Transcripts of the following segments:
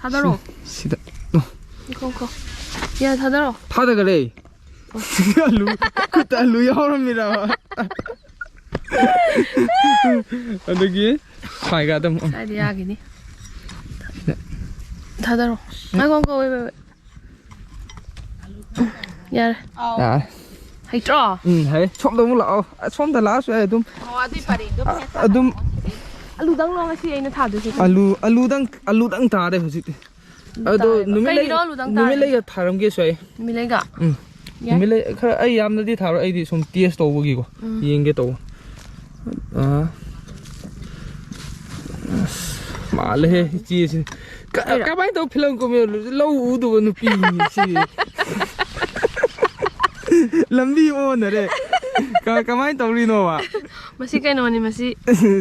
타다로. 시다. 이거. 야 타다로. 타다가래. 알루 그때 알루 야오랍니다. 어떻게? 파이가 좀. 사이드야기니. 타다로. 아이고 왜. 야. 야. 하이트로. hay. Chom đâu lọ, chom ta lá xoay đum. Đum. Alu dang long asi ai na tha du si. Alu dang ta đây hồi chị. Đó numi lấy thả cái xoay. Mi lấy ga. Numi lấy cái ai yam nó đi thả ai đi xong tia stove cái gì co. Yên cái tàu. Mà lấy chi gì. Các bạn tàu film của mình lâu Udouba Nupi gì. Lambi on đấy. Kamai tàu đi đâu à? Masi cái nào ni masi.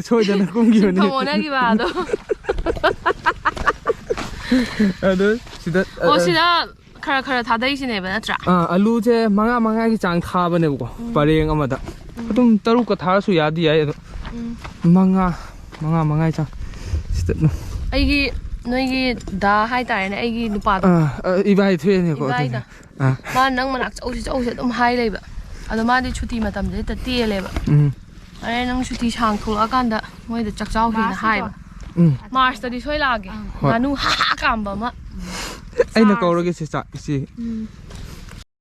Thôi cho nó cũng kiểu này. Không muốn cái bà đó. Đó, 시다. 시다 khara thada isine ba natra. Alu je manga ki chang tha bane ko. Pareng amada. Adum taru ka tha su yadi ai ado. Manga cha. Sida no. Aigi noi da hai tare ne aigi nupa. Ibai thwe ne ko. Ma nang manak chau se dum hai leba. Ado ma di chuti matam de ta tie leba. Are nang chuti chang thula kan da moi da chak chau hi na hai ba. Mars tadi soi lage. Manu ha kam ba ma. Ai na ko ro ke si cha si.